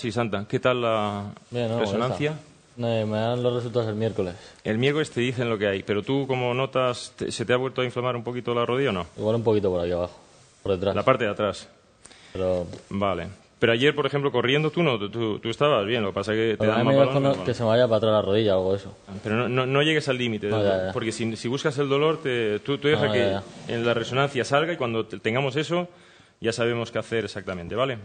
Sí, Santa, ¿qué tal la Bien, no, resonancia? Me dan los resultados el miércoles. El miércoles te dicen lo que hay, pero tú, como notas, ¿se te ha vuelto a inflamar un poquito la rodilla o no? Igual un poquito por aquí abajo, por detrás. La parte de atrás. Pero Vale. Pero ayer, por ejemplo, corriendo, tú estabas bien, lo que pasa es que te a dan mí más me balón. dijo que se me vaya para atrás la rodilla o algo de eso. Pero no llegues al límite, No, ya. porque si buscas el dolor, tú deja No, que ya. en la resonancia salga y cuando tengamos eso ya sabemos qué hacer exactamente, ¿vale?